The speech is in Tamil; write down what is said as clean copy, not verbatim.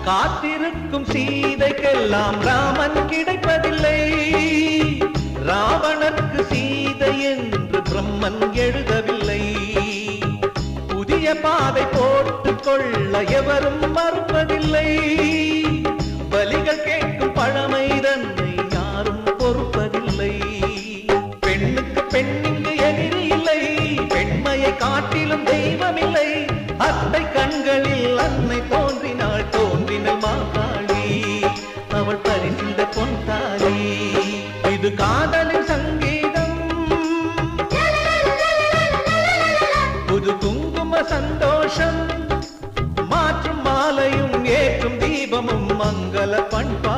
காத்திருக்கும் சீதைக்கெல்லாம் ராமன் கிடைப்பதில்லை. ராவணனுக்கு சீதை என்று பிரம்மன் எழுதவில்லை. புதிய பாதை போட்டுக் கொள்ள எவரும் மறுப்பதில்லை. பலிகள் கேட்கும் பழமை தன்னை யாரும் பொறுப்பதில்லை. பெண்ணுக்கு பெண்ணிங்கு எதிரி இல்லை. பெண்மையை காட்டிலும் தெய்வமில்லை. அத்தை கண்களில் அன்னை தோன்றினாள். தோன்றினள் மாகாளி, அவள் பரிசிந்த பொன்தாலி. இது காதலின் சங்கீதம், புது குங்கும சந்தோஷம். மாற்றும் மாலையும் ஏற்றும் தீபமும் மங்கள பண்பா.